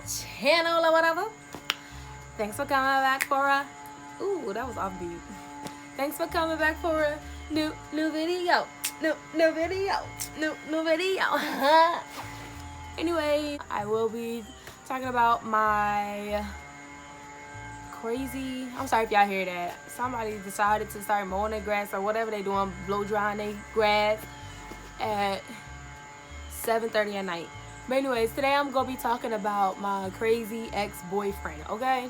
channel or whatever. Thanks for coming back for a ooh, that was offbeat. Thanks for coming back for a new video. New video. Anyway, I will be talking about my crazy, I'm sorry if y'all hear that. Somebody decided to start mowing their grass or whatever they doing, blow drying their grass at 7:30 at night. But anyways, today I'm gonna be talking about my crazy ex-boyfriend, okay?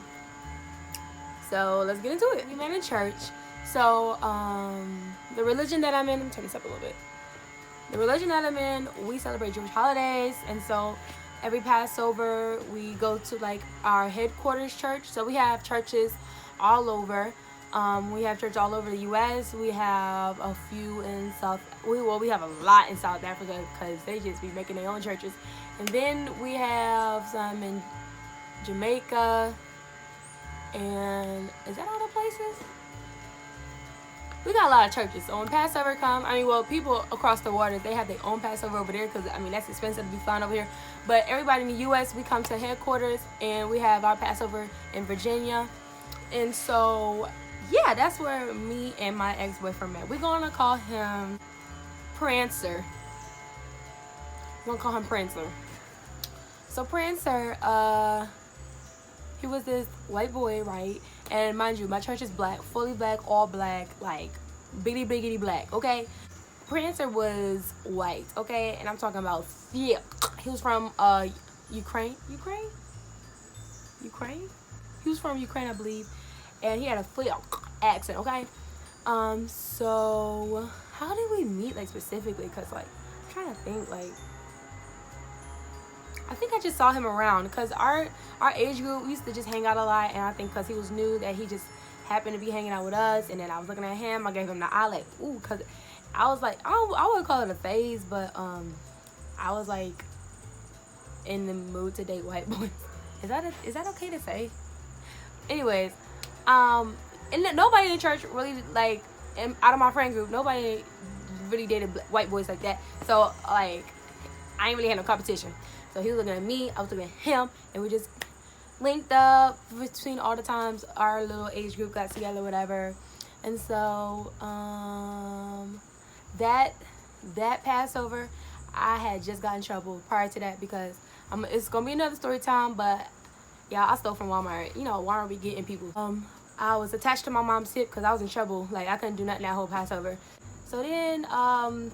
So let's get into it. We met in church. So the religion that I'm in, let me turn this up a little bit. The religion that I'm in, we celebrate Jewish holidays, and so every Passover we go to like our headquarters church. So we have churches all over. We have church all over the U.S. We have a few in we have a lot in South Africa because they just be making their own churches. And then we have some in Jamaica. And is that all the places? We got a lot of churches. So when Passover come, people across the water, they have their own Passover over there because, that's expensive to be flying over here. But everybody in the U.S., we come to headquarters and we have our Passover in Virginia. And so, yeah, that's where me and my ex-boyfriend met. We're going to call him Prancer. We're going to call him Prancer. So Prancer, he was this white boy, right? And mind you, my church is black, fully black, all black, like biggity black, okay? Prancer was white, okay? And I'm talking about thick. He was from Ukraine? He was from Ukraine, I believe. And he had a thick accent, okay? So how did we meet, like, specifically? Because, like, I'm trying to think, like, I think I just saw him around because our age group, we used to just hang out a lot, and I think because he was new that he just happened to be hanging out with us, and then I was looking at him, I gave him the eye like, ooh, because I was like, I wouldn't call it a phase, but I was like in the mood to date white boys. Is that okay to say? Anyways, and nobody in the church really, like, out of my friend group, nobody really dated white boys like that, so like I ain't really had no competition. So he was looking at me, I was looking at him, and we just linked up between all the times our little age group got together, whatever. And so that Passover, I had just got in trouble prior to that because it's gonna be another story time, but yeah, I stole from Walmart. Walmart be getting people. I was attached to my mom's hip because I was in trouble. Like, I couldn't do nothing that whole Passover. So then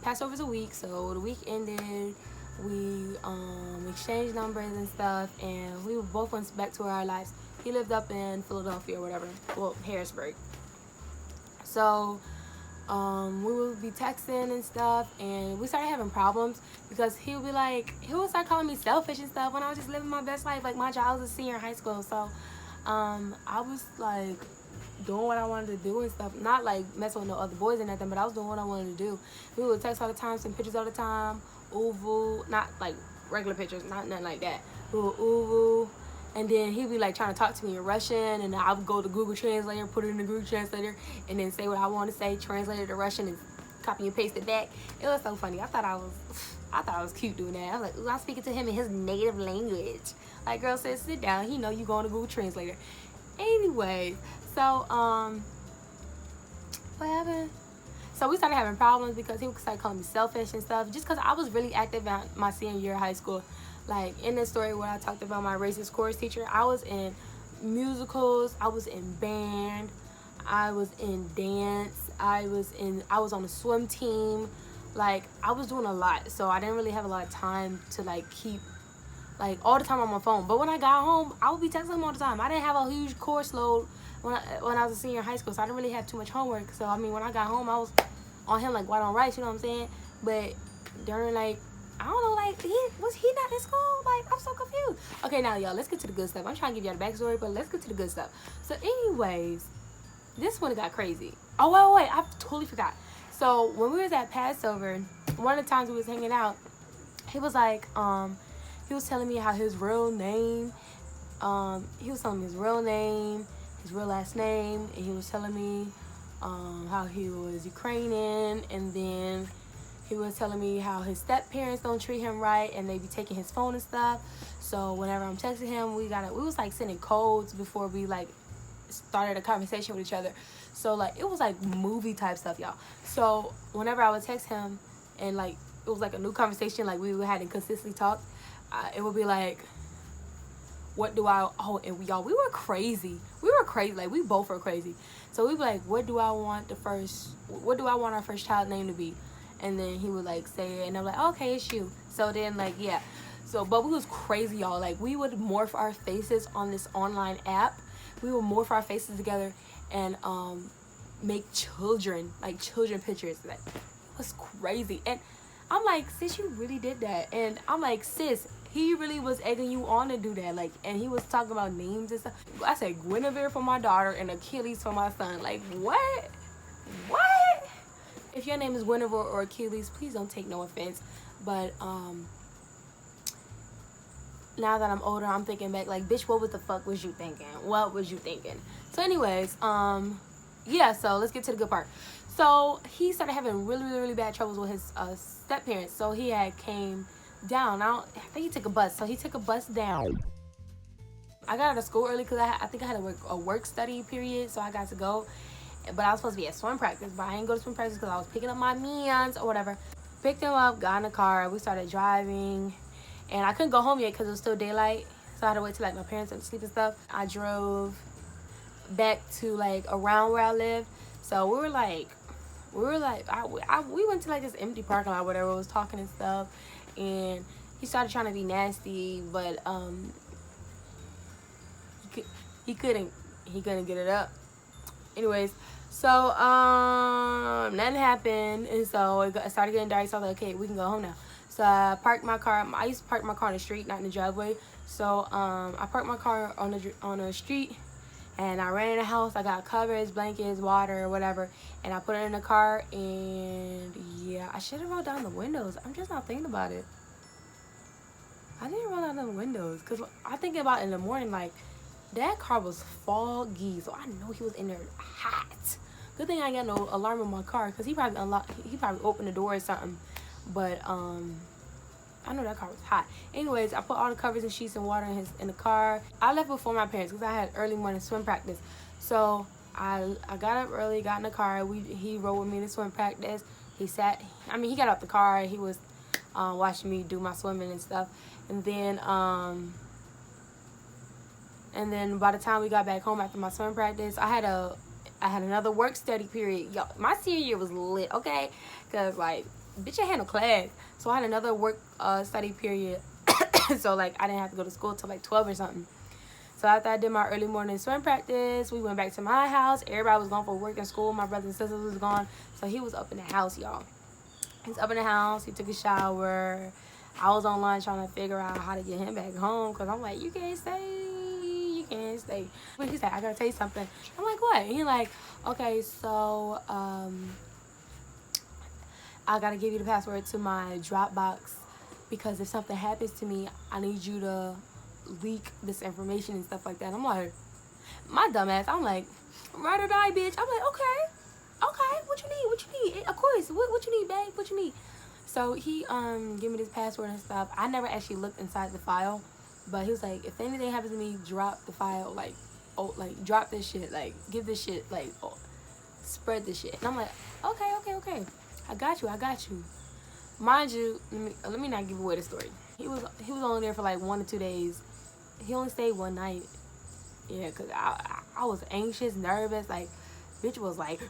Passover's a week, so the week ended. We exchanged numbers and stuff, and we both went back to our lives. He lived up in Philadelphia or whatever, well, Harrisburg. So we would be texting and stuff, and we started having problems because he would start calling me selfish and stuff when I was just living my best life. Like, mind you, I was a senior in high school, so I was like doing what I wanted to do and stuff, not like messing with no other boys or nothing, but I was doing what I wanted to do. We would text all the time, send pictures all the time, Uvu, not like regular pictures, not nothing like that. We would Uvu, and then he'd be like trying to talk to me in Russian, and I would go to Google Translator, put it in the Google Translator, and then say what I want to say, translate it to Russian, and copy and paste it back. It was so funny. I thought I was cute doing that. I was like, ooh, I'm speaking to him in his native language. Like, girl said, sit down. He know you going to Google Translator. Anyway, so what happened? So we started having problems because he would start calling me selfish and stuff, just because I was really active in my senior year of high school. Like, in this story where I talked about my racist chorus teacher, I was in musicals, I was in band, I was in dance, I was on a swim team. Like, I was doing a lot, so I didn't really have a lot of time to like keep like all the time on my phone. But when I got home, I would be texting him all the time. I didn't have a huge course load when I was a senior in high school, so I didn't really have too much homework. So when I got home, I was on him like white on rice, you know what I'm saying? But during, like, I don't know, like, was he not in school? Like, I'm so confused. Okay, now y'all, let's get to the good stuff. I'm trying to give y'all the backstory, but let's get to the good stuff. So anyways, this one got crazy. Oh wait, I totally forgot. So when we was at Passover, one of the times we was hanging out, he was like, he was telling me how his real name, his real last name, and he was telling me how he was Ukrainian, and then He was telling me how his step parents don't treat him right and they be taking his phone and stuff. So whenever I'm texting him, we was like sending codes before we like started a conversation with each other. So like it was like movie type stuff, y'all. So whenever I would text him and like it was like a new conversation, like we hadn't consistently talked, it would be like, what do I, oh, and y'all, we were crazy, like we both were crazy. So we'd be like, what do I want our first child name to be? And then he would like say it and I'm like, okay, it's you. So then like, yeah, so but we was crazy, y'all. Like we would morph our faces on this online app. We would morph our faces together and make children pictures. Like it was crazy. And I'm like, sis, you really did that. And I'm like, sis, he really was egging you on to do that. Like, and he was talking about names and stuff. I said Guinevere for my daughter and Achilles for my son. Like, what? If your name is Guinevere or Achilles, please don't take no offense. But now that I'm older, I'm thinking back, like, bitch, what the fuck was you thinking? What was you thinking? So anyways, yeah, so let's get to the good part. So he started having really bad troubles with his step parents. So he had came down. I think he took a bus. So he took a bus down. I got out of school early because I think I had a work study period, so I got to go. But I was supposed to be at swim practice, but I didn't go to swim practice because I was picking up my mans or whatever. Picked him up, got in the car, we started driving, and I couldn't go home yet because it was still daylight, so I had to wait till like my parents went to sleep and stuff. I drove back to like around where I live, so we went to like this empty parking lot, whatever, was talking and stuff, and he started trying to be nasty, but he couldn't get it up. Anyways, so nothing happened, and so it started getting dark. So I was like, okay, we can go home now. So I parked my car. I used to park my car on the street, not in the driveway. So I parked my car on the street, and I ran in the house. I got covers, blankets, water, whatever, and I put it in the car. And yeah, I should have rolled down the windows. I'm just not thinking about it. I didn't roll down the windows because I think about it in the morning, like. That car was foggy, so I know he was in there hot. Good thing I ain't got no alarm in my car, because he probably opened the door or something. But I know that car was hot. Anyways, I put all the covers and sheets and water in the car. I left before my parents because I had early morning swim practice. So I got up early, got in the car. He rode with me to swim practice. He got out the car. He was watching me do my swimming and stuff. And then by the time we got back home after my swim practice, I had another work study period. Yo, my senior year was lit, okay? Because, like, bitch, I had no class. So I had another work study period. So, like, I didn't have to go to school till, like, 12 or something. So after I did my early morning swim practice, we went back to my house. Everybody was gone for work and school. My brothers and sisters was gone. So he was up in the house, y'all. He's up in the house. He took a shower. I was online trying to figure out how to get him back home. Because I'm like, you can't stay. But he's like, I gotta tell you something. I'm like, what? And he's like, okay, so I gotta give you the password to my Dropbox, because if something happens to me, I need you to leak this information and stuff like that. I'm like, my dumb ass, I'm like, ride or die, bitch. I'm like, okay, what you need? Of course, what you need, babe? What you need? So he gave me this password and stuff. I never actually looked inside the file. But he was like, if anything happens to me, drop the file, like, drop this shit, like, give this shit, like, spread this shit. And I'm like, okay, I got you. Mind you, let me not give away the story. He was only there for like 1 or 2 days. He only stayed one night. Yeah, because I was anxious, nervous, like, bitch was like,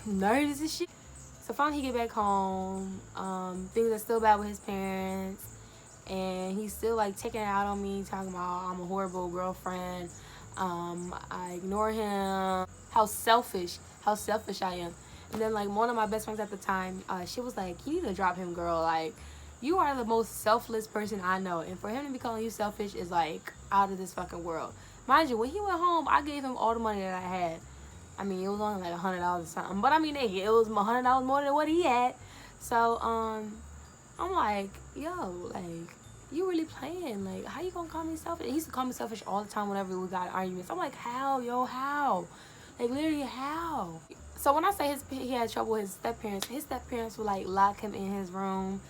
nervous and shit. So finally he get back home. Things are still bad with his parents. And he's still like taking it out on me, talking about I'm a horrible girlfriend. I ignore him. How selfish I am. And then like one of my best friends at the time, she was like, you need to drop him, girl. Like, you are the most selfless person I know. And for him to be calling you selfish is like out of this fucking world. Mind you, when he went home, I gave him all the money that I had. I mean, it was only like $100 or something. But I mean, it was $100 more than what he had. So, I'm like, yo, like, you really playing? Like, how you gonna call me selfish? He used to call me selfish all the time whenever we got arguments. I'm like, how, yo, how? Like, literally, how? So when I say he had trouble with his step parents would like lock him in his room.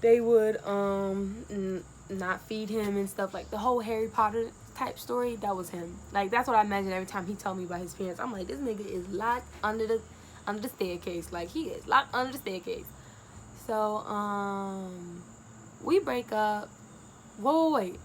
They would not feed him and stuff, like the whole Harry Potter type story. That was him. Like, that's what I imagine every time he told me about his parents. I'm like, this nigga is locked under the staircase. Like, he is locked under the staircase. So we break up. Wait.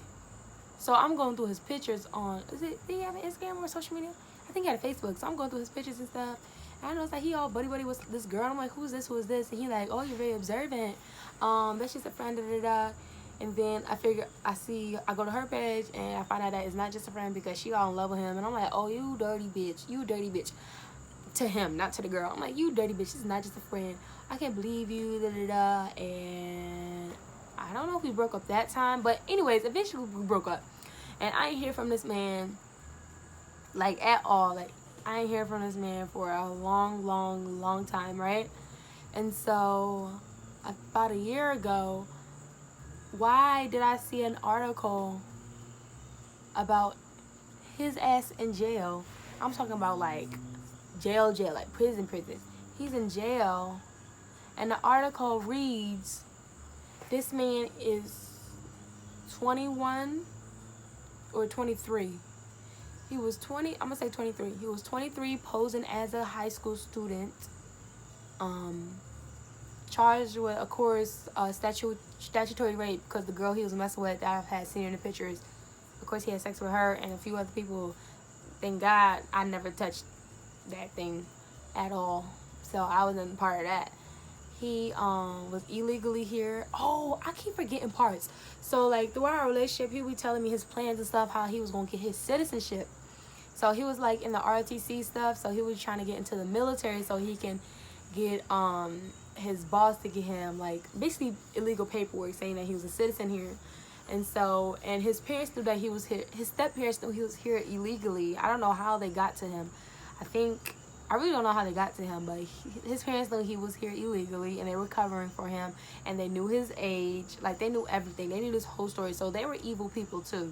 So I'm going through his pictures on, did he have an Instagram or social media? I think he had a Facebook. So I'm going through his pictures and stuff. And I know it's like he all buddy with this girl. I'm like, who's this? Who is this? And he like, oh, you're very observant. That's just a friend, da da da. And then I go to her page and I find out that it's not just a friend because she all in love with him. And I'm like, oh, you dirty bitch. To him, not to the girl. I'm like, you dirty bitch. This is not just a friend. I can't believe you, da da da. And I don't know if we broke up that time. But anyways, eventually we broke up. And I ain't hear from this man, like, at all. Like, I ain't hear from this man for a long time, right? And so, about a year ago, why did I see an article about his ass in jail? I'm talking about, like, jail, like, prison. He's in jail, and the article reads, this man is 21 or 23. He was 20, I'm gonna say 23. He was 23, posing as a high school student, charged with, of course, statutory rape, because the girl he was messing with that I've had seen in the pictures, of course he had sex with her and a few other people. Thank God I never touched that thing at all, so I wasn't part of that. He was illegally here. Oh, I keep forgetting parts. So, like, throughout our relationship, he would be telling me his plans and stuff, how he was going to get his citizenship. So, he was, like, in the ROTC stuff. So, he was trying to get into the military so he can get his boss to get him, like, basically illegal paperwork saying that he was a citizen here. And so, and his parents knew that he was here. His step-parents knew he was here illegally. I don't know how they got to him. I really don't know how they got to him, but his parents knew he was here illegally, and they were covering for him, and they knew his age. Like, they knew everything. They knew this whole story, so they were evil people, too.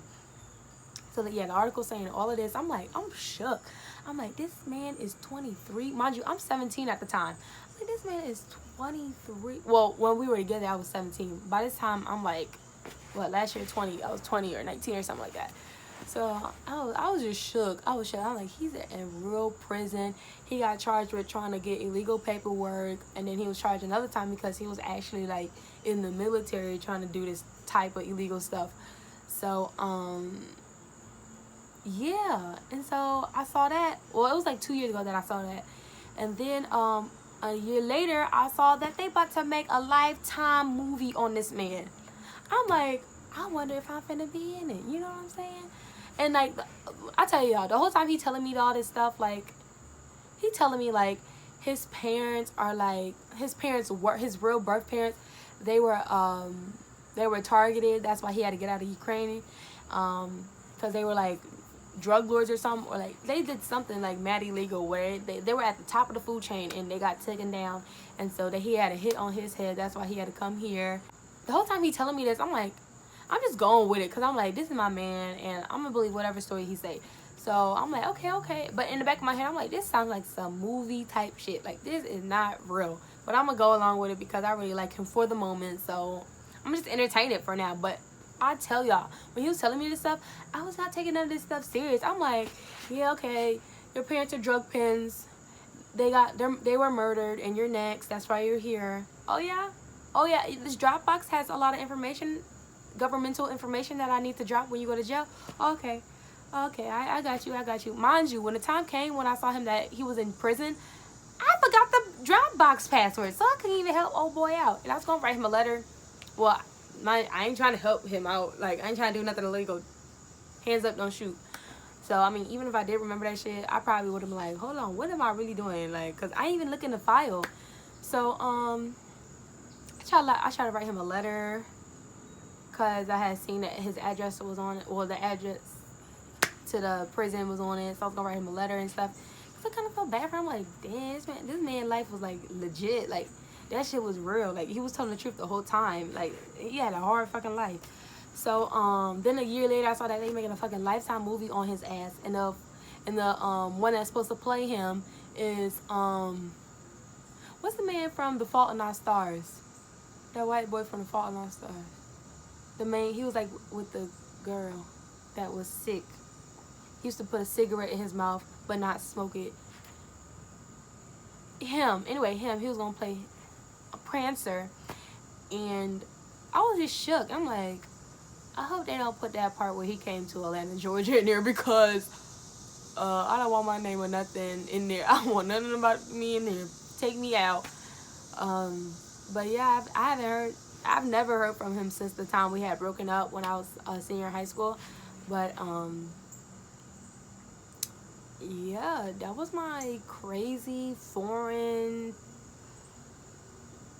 So, yeah, the article saying all of this, I'm like, I'm shook. I'm like, this man is 23. Mind you, I'm 17 at the time. I'm like, this man is 23. Well, when we were together, I was 17. By this time, I'm like, last year, 20. I was 20 or 19 or something like that. So I was just shook. I'm like, he's in real prison. He got charged with trying to get illegal paperwork, and then he was charged another time because he was actually, like, in the military trying to do this type of illegal stuff. So yeah. And so I saw that. Well, it was like 2 years ago that I saw that. And then a year later, I saw that they about to make a Lifetime movie on this man. I'm like, I wonder if I'm finna be in it. You know what I'm saying? And, like, I tell y'all, the whole time he telling me all this stuff, like, he telling me, like, his parents are, like, his real birth parents, they were targeted. That's why he had to get out of Ukraine, because they were, like, drug lords or something, or, like, they did something, like, mad illegal, where they were at the top of the food chain, and they got taken down, and so he had a hit on his head. That's why he had to come here. The whole time he telling me this, I'm like, I'm just going with it, because I'm like, this is my man, and I'm going to believe whatever story he say. So I'm like, okay. But in the back of my head, I'm like, this sounds like some movie type shit. Like, this is not real. But I'm going to go along with it because I really like him for the moment. So I'm just entertain it for now. But I tell y'all, when he was telling me this stuff, I was not taking none of this stuff serious. I'm like, yeah, okay, your parents are drug pins. They were murdered, and you're next. That's why you're here. Oh, yeah? This Dropbox has a lot of information, governmental information that I need to drop when you go to jail. Okay, I got you. Mind you, when the time came when I saw him that he was in prison, I forgot the Dropbox password, so I couldn't even help old boy out. And I was gonna write him a letter. Well, I ain't trying to help him out. Like, I ain't trying to do nothing illegal. Hands up, don't shoot. So, I mean, even if I did remember that shit, I probably would have been like, hold on, what am I really doing? Like, because I ain't even look in the file. So, I tried to write him a letter, because I had seen that his address was on it. Well, the address to the prison was on it. So I was going to write him a letter and stuff. So I kind of felt bad for him. Like, damn, this man's life was, like, legit. Like, that shit was real. Like, he was telling the truth the whole time. Like, he had a hard fucking life. So, then a year later, I saw that they making a fucking Lifetime movie on his ass. And and the one that's supposed to play him is what's the man from The Fault in Our Stars? That white boy from The Fault in Our Stars. The main, he was like with the girl that was sick. He used to put a cigarette in his mouth but not smoke it. Him, anyway, him. He was gonna play a Prancer, and I was just shook. I'm like, I hope they don't put that part where he came to Atlanta, Georgia in there, because I don't want my name or nothing in there. I don't want nothing about me in there. Take me out. But yeah, I've never heard from him since the time we had broken up when I was a senior in high school. But yeah, that was my crazy foreign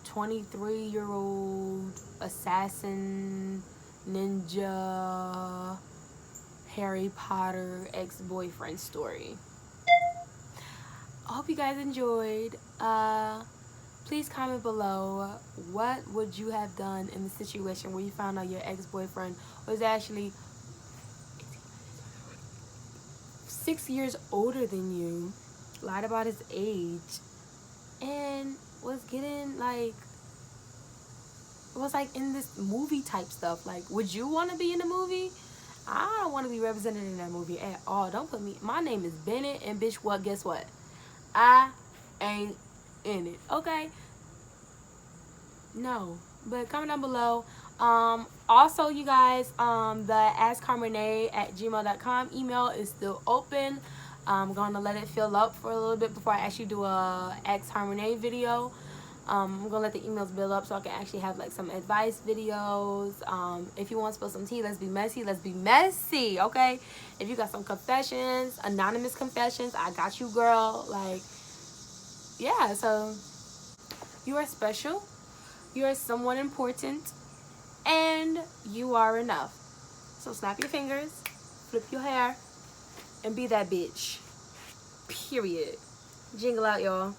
23-year-old assassin ninja Harry Potter ex-boyfriend story. I hope you guys enjoyed. Please comment below, what would you have done in the situation where you found out your ex-boyfriend was actually 6 years older than you, lied about his age, and was getting like, was like in this movie type stuff. Like, would you want to be in the movie? I don't want to be represented in that movie at all. Don't put me, my name is Bennett, and bitch, what, guess what? I ain't in it, okay? No. But comment down below. Also, you guys, the askharmonet@gmail.com email is still open. I'm gonna let it fill up for a little bit before I actually do a Ask Harmonet video. I'm gonna let the emails build up so I can actually have like some advice videos. If you want to spill some tea, let's be messy. Let's be messy, okay? If you got some confessions, anonymous confessions, I got you, girl. Like, yeah. So you are special. You are someone important, and you are enough. So snap your fingers, flip your hair, and be that bitch. Period. Jingle out, y'all.